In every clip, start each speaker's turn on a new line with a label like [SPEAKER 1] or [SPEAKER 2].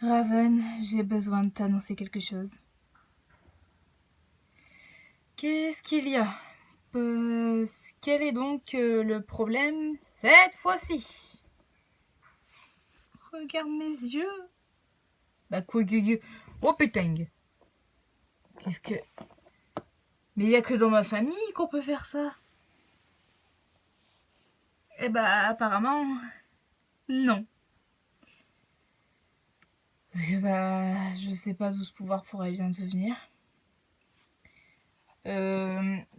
[SPEAKER 1] Raven, j'ai besoin de t'annoncer quelque chose. Qu'est-ce qu'il y a? Quel est donc le problème cette fois-ci? Regarde mes yeux. Bah quoi, gueule. Oh putain. Qu'est-ce que... Mais il n'y a que dans ma famille qu'on peut faire ça. Eh bah apparemment, non. Bah, je sais pas d'où ce pouvoir pourrait bien te venir.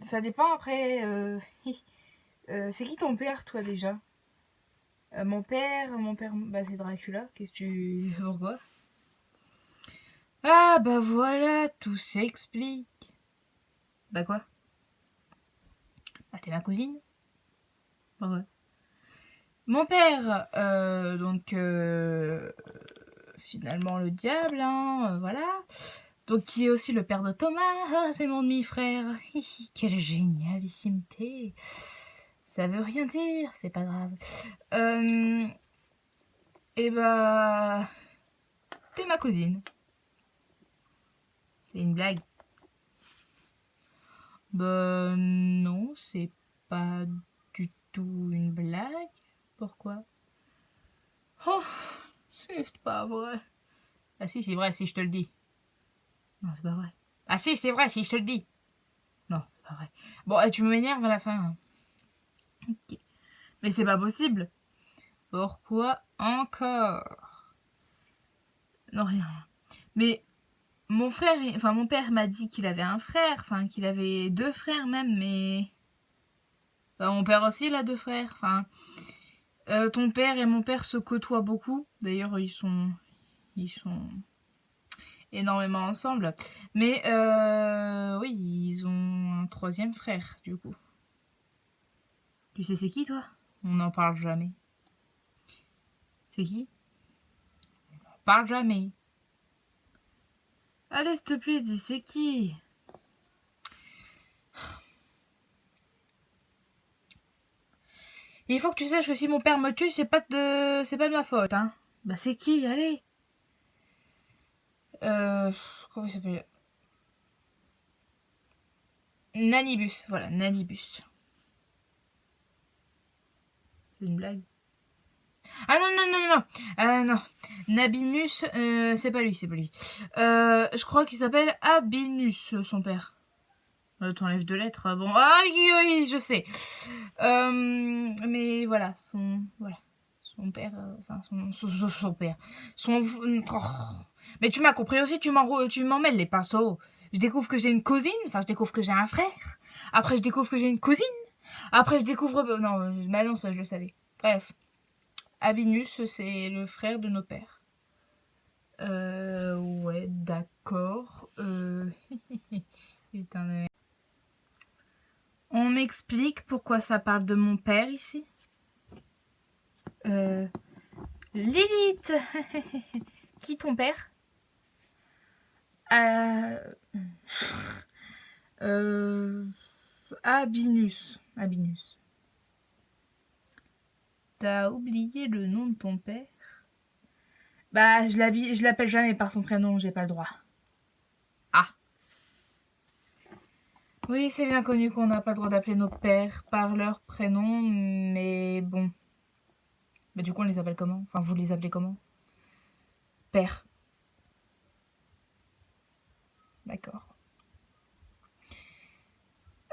[SPEAKER 1] Ça dépend après. C'est qui ton père, toi, déjà? Mon père, bah c'est Dracula. Qu'est-ce que tu... Pourquoi? Ah bah voilà, tout s'explique. Bah quoi? Bah t'es ma cousine. Bah ouais. Mon père, donc finalement le diable, hein, voilà. Donc qui est aussi le père de Thomas. Ah, c'est mon demi-frère. Quelle génialissimité. Ça veut rien dire, c'est pas grave. Et bah... T'es ma cousine. C'est une blague. Bah non, c'est pas du tout une blague. Pourquoi? Oh, c'est pas vrai. Ah si, c'est vrai si je te le dis. Non, c'est pas vrai. Ah si, c'est vrai si je te le dis. Non, c'est pas vrai. Bon, tu m'énerves à la fin. Hein. Okay. Mais c'est pas possible. Pourquoi encore? Non, rien. Mais mon frère, enfin mon père m'a dit qu'il avait un frère, enfin qu'il avait 2 frères même, mais... Bah, mon père aussi, il a 2 frères. Enfin, ton père et mon père se côtoient beaucoup. D'ailleurs, ils sont énormément ensemble. Mais oui, ils ont un 3e frère, du coup. Tu sais c'est qui, toi? On n'en parle jamais. C'est qui? On n'en parle jamais. Allez, s'il te plaît, dis c'est qui? Il faut que tu saches que si mon père me tue, c'est pas de ma faute, hein. Bah c'est qui? Allez. Comment il s'appelle? Nannibus, voilà, Nannibus. C'est une blague. Ah non, non, non, non, non. Nabinus, c'est pas lui, c'est pas lui. Je crois qu'il s'appelle Abinus, son père. T'enlèves 2 lettres, bon. Ah oui, oui, je sais. Mais voilà, son père, enfin, son père. Oh. Mais tu m'as compris aussi, tu m'en mêles les pinceaux. Je découvre que j'ai une cousine, enfin, je découvre que j'ai un frère. Après, je découvre que j'ai une cousine. Après, je découvre... Non, mais non, ça, je le savais. Bref. Abinus, c'est le frère de nos pères. Ouais, d'accord. Putain de merde. On m'explique pourquoi ça parle de mon père ici? Lilith. Qui ton père? Abinus. Abinus. T'as oublié le nom de ton père? Bah, je l'appelle jamais par son prénom, j'ai pas le droit. Ah. Oui, c'est bien connu qu'on n'a pas le droit d'appeler nos pères par leur prénom, mais bon. Bah du coup, on les appelle comment? Enfin, vous les appelez comment? Père. D'accord.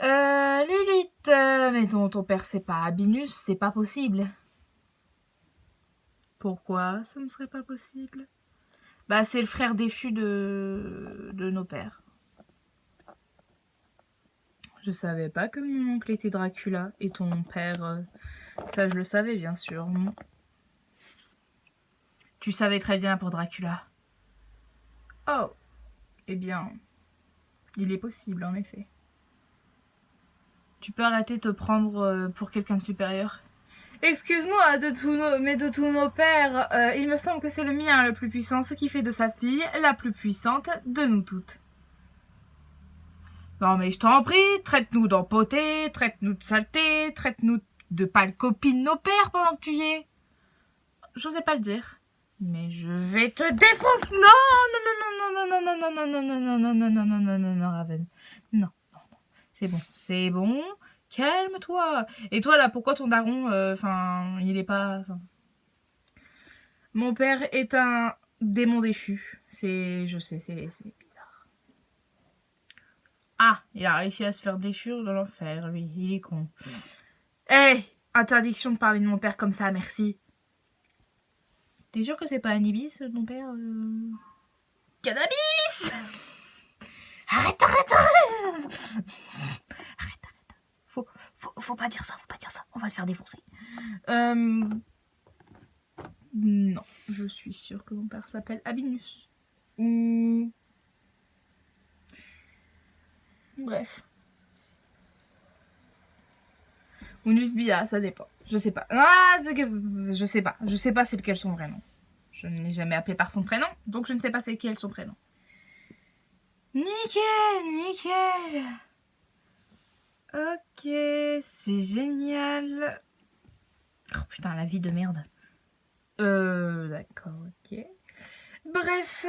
[SPEAKER 1] Lilith, mais ton père c'est pas Abinus, c'est pas possible. Pourquoi ça ne serait pas possible? Bah c'est le frère déchu de nos pères. Je savais pas que mon oncle était Dracula et ton père, ça je le savais bien sûr. Tu savais très bien pour Dracula. Oh, eh bien, il est possible en effet. Tu peux arrêter de te prendre pour quelqu'un de supérieur? Excuse-moi, mais de tous nos pères, il me semble que c'est le mien le plus puissant, ce qui fait de sa fille la plus puissante de nous toutes. Non mais je t'en prie, traite-nous d'empotés, traite-nous de saleté, traite-nous de pâle copine de nos pères pendant que tu y es. J'osais pas le dire. Mais je vais te défoncer. Non, non, non, non, non, non, non, non, non, non, non, non, non, non, non, non, Raven. Non, non, non. C'est bon. Calme-toi. Et toi, là, pourquoi ton daron, il est pas... Mon père est un démon déchu. Je sais, c'est bizarre. Ah, il a réussi à se faire déchire de l'enfer, lui. Il est con. Hé, interdiction de parler de mon père comme ça, merci. T'es sûr que c'est pas Anibis, ton père Cannabis. Arrête. Faut pas dire ça, on va se faire défoncer. Non, je suis sûre que mon père s'appelle Abinus. Bref. Ou Nusbia, ça dépend. Je sais pas. Je sais pas. Je sais pas c'est lequel son vrai nom. Je ne l'ai jamais appelé par son prénom, donc je ne sais pas c'est lequel son prénom. Nickel. Ok, c'est génial. Oh putain, la vie de merde. D'accord, ok. Bref,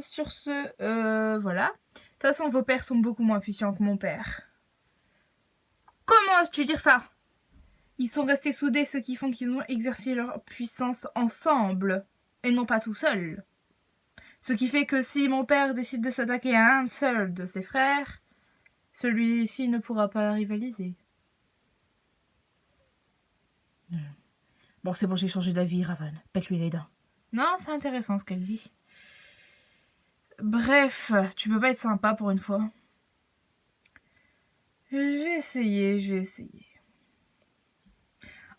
[SPEAKER 1] sur ce, voilà. De toute façon, vos pères sont beaucoup moins puissants que mon père. Comment oses-tu dire ça? Ils sont restés soudés, ce qui font qu'ils ont exercé leur puissance ensemble, et non pas tout seuls. Ce qui fait que si mon père décide de s'attaquer à un seul de ses frères, celui-ci ne pourra pas rivaliser. Bon, c'est bon, j'ai changé d'avis, Raven. Pète-lui les dents. Non, c'est intéressant ce qu'elle dit. Bref, tu peux pas être sympa pour une fois. Je vais essayer.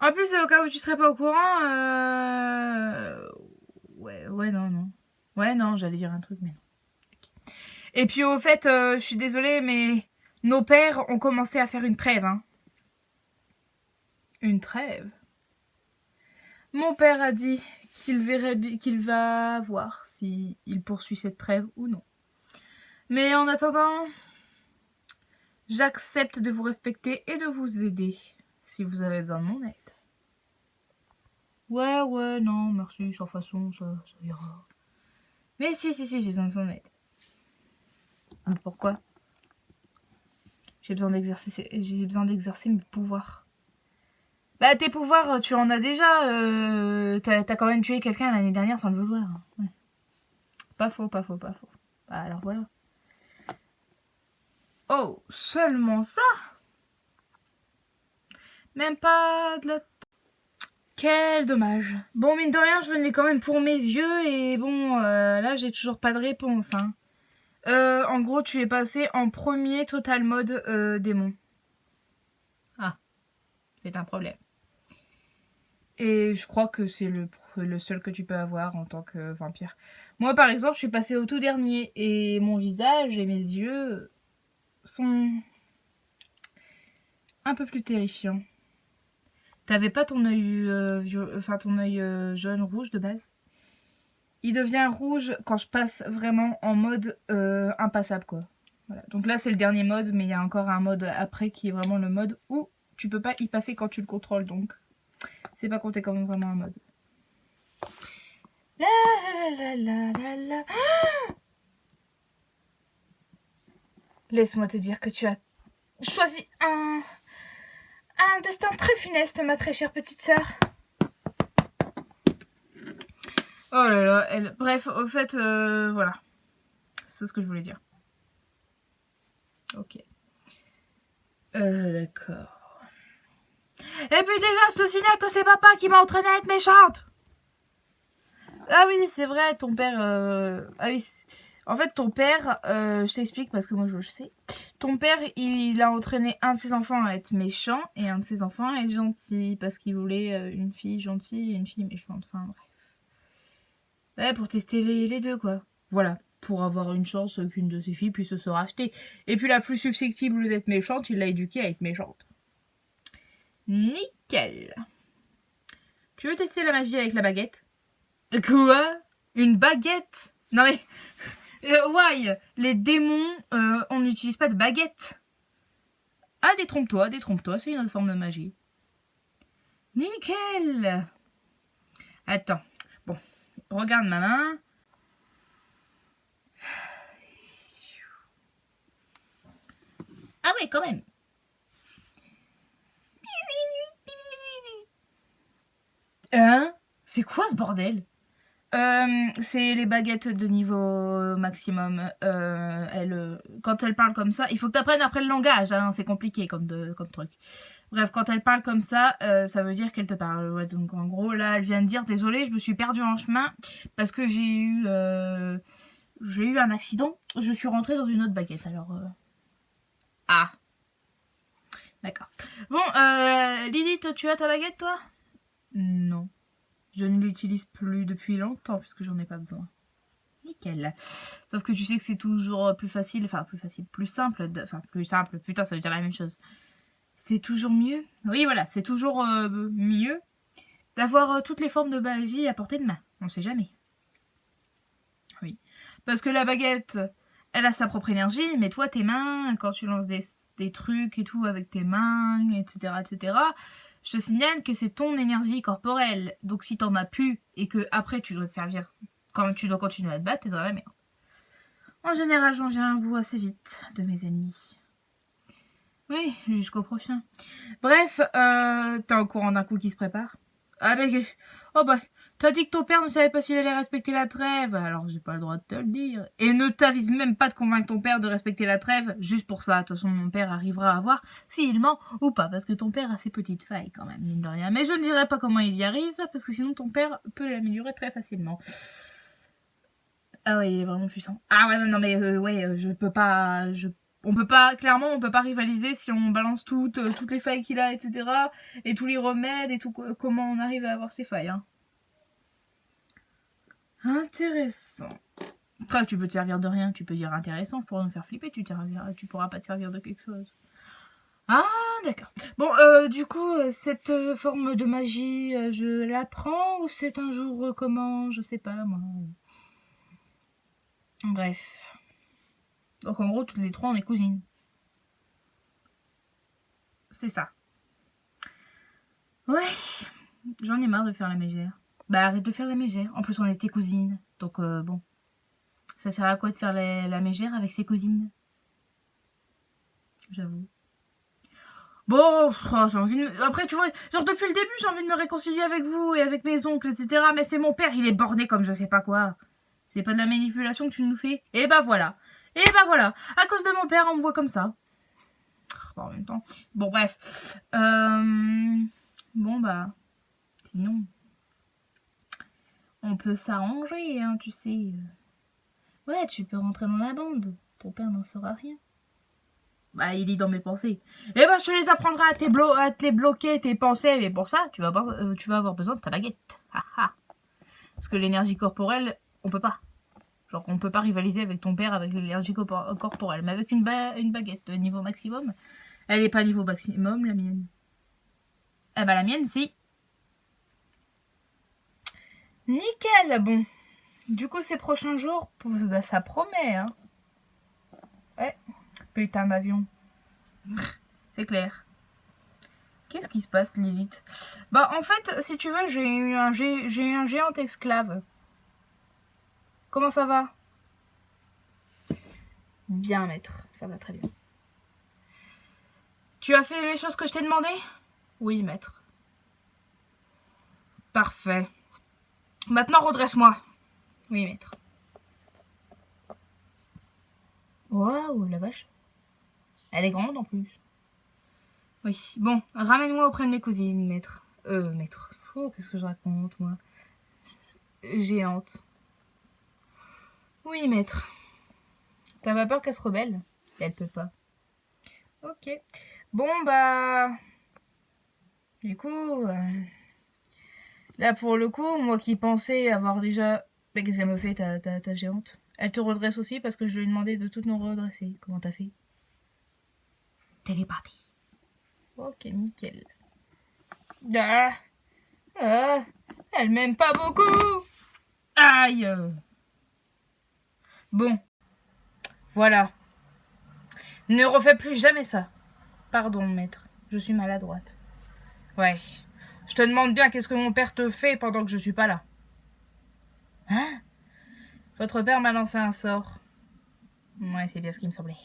[SPEAKER 1] En plus, au cas où tu serais pas au courant, ouais, non. Ouais, non, j'allais dire un truc, mais non. Et puis, au fait, je suis désolée, mais nos pères ont commencé à faire une trêve, hein. Une trêve? Mon père a dit qu'il va voir s'il poursuit cette trêve ou non. Mais en attendant, j'accepte de vous respecter et de vous aider si vous avez besoin de mon aide. Ouais, non, merci, sans façon, ça ira. Mais si, j'ai besoin de son aide. Pourquoi? J'ai besoin d'exercer mes pouvoirs. Bah, tes pouvoirs, tu en as déjà. T'as quand même tué quelqu'un l'année dernière sans le vouloir. Ouais. Pas faux. Bah, alors voilà. Oh, seulement ça? Même pas de la... Quel dommage. Bon, mine de rien, je venais quand même pour mes yeux et bon, là, j'ai toujours pas de réponse, hein. En gros, tu es passé en premier total mode démon. Ah, c'est un problème. Et je crois que c'est le seul que tu peux avoir en tant que vampire. Moi, par exemple, je suis passée au tout dernier et mon visage et mes yeux sont un peu plus terrifiants. T'avais pas ton œil jaune-rouge de base? Il devient rouge quand je passe vraiment en mode impassable, quoi. Voilà. Donc là, c'est le dernier mode, mais il y a encore un mode après qui est vraiment le mode où tu peux pas y passer quand tu le contrôles, donc c'est pas compté comme vraiment un mode. La. Laisse-moi te dire que tu as choisi un destin très funeste, ma très chère petite sœur. Oh là là, bref, au fait, voilà. C'est tout ce que je voulais dire. Ok. D'accord. Et puis déjà, je te signale que c'est papa qui m'a entraînée à être méchante. Ah oui, c'est vrai, ton père... Ah oui, en fait, ton père, je t'explique parce que moi je sais. Ton père, il a entraîné un de ses enfants à être méchant et un de ses enfants à être gentil parce qu'il voulait une fille gentille et une fille méchante. Enfin bref. Ouais, pour tester les deux, quoi. Voilà. Pour avoir une chance qu'une de ses filles puisse se racheter. Et puis la plus susceptible d'être méchante, il l'a éduquée à être méchante. Nickel. Tu veux tester la magie avec la baguette? Quoi? Une baguette? Non mais... why? Les démons, on n'utilise pas de baguette. Ah, détrompe-toi, c'est une autre forme de magie. Nickel. Attends. Bon. regarde ma main. Ah ouais, quand même. Hein? C'est quoi ce bordel? C'est les baguettes de niveau maximum. Quand elle parle comme ça, il faut que tu apprennes après le langage, hein, c'est compliqué comme truc. Bref, quand elle parle comme ça veut dire qu'elle te parle. Ouais, donc en gros, là, elle vient de dire désolé, je me suis perdue en chemin parce que j'ai eu un accident. Je suis rentrée dans une autre baguette. Alors, ah, d'accord. Bon, Lilith, tu as ta baguette, toi? Non. Je ne l'utilise plus depuis longtemps puisque j'en ai pas besoin. Nickel. Sauf que tu sais que c'est toujours plus facile, plus simple, putain ça veut dire la même chose. C'est toujours mieux. Oui voilà, c'est toujours mieux d'avoir toutes les formes de magie à portée de main. On sait jamais. Oui. Parce que la baguette, elle a sa propre énergie, mais toi tes mains, quand tu lances des trucs et tout avec tes mains, etc., je te signale que c'est ton énergie corporelle. Donc si t'en as plus et que après tu dois te servir, quand tu dois continuer à te battre, t'es dans la merde. En général, j'en viens à bout assez vite de mes ennemis. Oui, jusqu'au prochain. Bref, t'es au courant d'un coup qui se prépare? Ah ben, oh bah, t'as dit que ton père ne savait pas s'il allait respecter la trêve, alors j'ai pas le droit de te le dire. Et ne t'avise même pas de convaincre ton père de respecter la trêve, juste pour ça. De toute façon, mon père arrivera à voir s'il ment ou pas, parce que ton père a ses petites failles quand même, mine de rien. Mais je ne dirai pas comment il y arrive, parce que sinon ton père peut l'améliorer très facilement. Ah ouais, il est vraiment puissant. Ah ouais, non mais je peux pas... On peut pas rivaliser si on balance toutes les failles qu'il a, etc. Et tous les remèdes et tout, comment on arrive à avoir ces failles. Hein. Intéressant. Après, tu peux te servir de rien, tu peux dire intéressant pour nous faire flipper, tu pourras pas te servir de quelque chose. Ah, d'accord. Bon, du coup, cette forme de magie, je l'apprends ou c'est un jour comment, je sais pas, moi. Bref. Donc en gros, toutes les trois, on est cousines. C'est ça. Ouais, j'en ai marre de faire la mégère. Bah arrête de faire la mégère. En plus, on était cousines. Donc bon. Ça sert à quoi de faire la mégère avec ses cousines? J'avoue. Bon, j'ai envie de... Après, tu vois, genre depuis le début, j'ai envie de me réconcilier avec vous et avec mes oncles, etc. Mais c'est mon père, il est borné comme je sais pas quoi. C'est pas de la manipulation que tu nous fais. Et bah voilà. Et bah voilà. À cause de mon père, on me voit comme ça. Bon, en même temps. Bon, bref. Bon, bah... Sinon... On peut s'arranger, hein, tu sais. Ouais, tu peux rentrer dans la bande. Ton père n'en saura rien. Bah, il lit dans mes pensées. Eh ben, je te les apprendrai à te les bloquer, tes pensées. Mais pour ça, tu vas avoir besoin de ta baguette. Parce que l'énergie corporelle, on peut pas. Genre, on peut pas rivaliser avec ton père avec l'énergie corporelle. Mais avec une baguette de niveau maximum, elle est pas niveau maximum, la mienne. Eh ben, la mienne, si. Nickel, bon. Du coup, ces prochains jours, ça promet, hein. Ouais. Putain d'avion. C'est clair. Qu'est-ce qui se passe, Lilith? Bah, en fait, si tu veux, j'ai eu un géant esclave. Comment ça va? Bien, maître. Ça va très bien. Tu as fait les choses que je t'ai demandé? Oui, maître. Parfait. Maintenant, redresse-moi. Oui, maître. Waouh, la vache. Elle est grande en plus. Oui. Bon, ramène-moi auprès de mes cousines, maître. Maître. Oh, qu'est-ce que je raconte, moi? Géante. Oui, maître. T'as pas peur qu'elle se rebelle? Elle peut pas. Ok. Bon, bah... Du coup... Là, pour le coup, moi qui pensais avoir déjà... Mais qu'est-ce qu'elle me fait, ta géante? Elle te redresse aussi parce que je lui ai demandé de toutes nous redresser. Comment t'as fait? Télépathie. Ok, nickel. Elle m'aime pas beaucoup. Aïe. Bon. Voilà. Ne refais plus jamais ça. Pardon, maître. Je suis maladroite. Ouais. Je te demande bien qu'est-ce que mon père te fait pendant que je suis pas là. Hein? Votre père m'a lancé un sort. Ouais, c'est bien ce qui me semblait.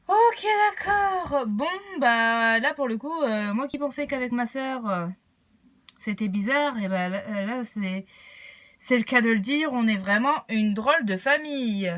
[SPEAKER 1] Ok, d'accord. Bon, bah là pour le coup, moi qui pensais qu'avec ma sœur c'était bizarre, et bah là c'est le cas de le dire, on est vraiment une drôle de famille.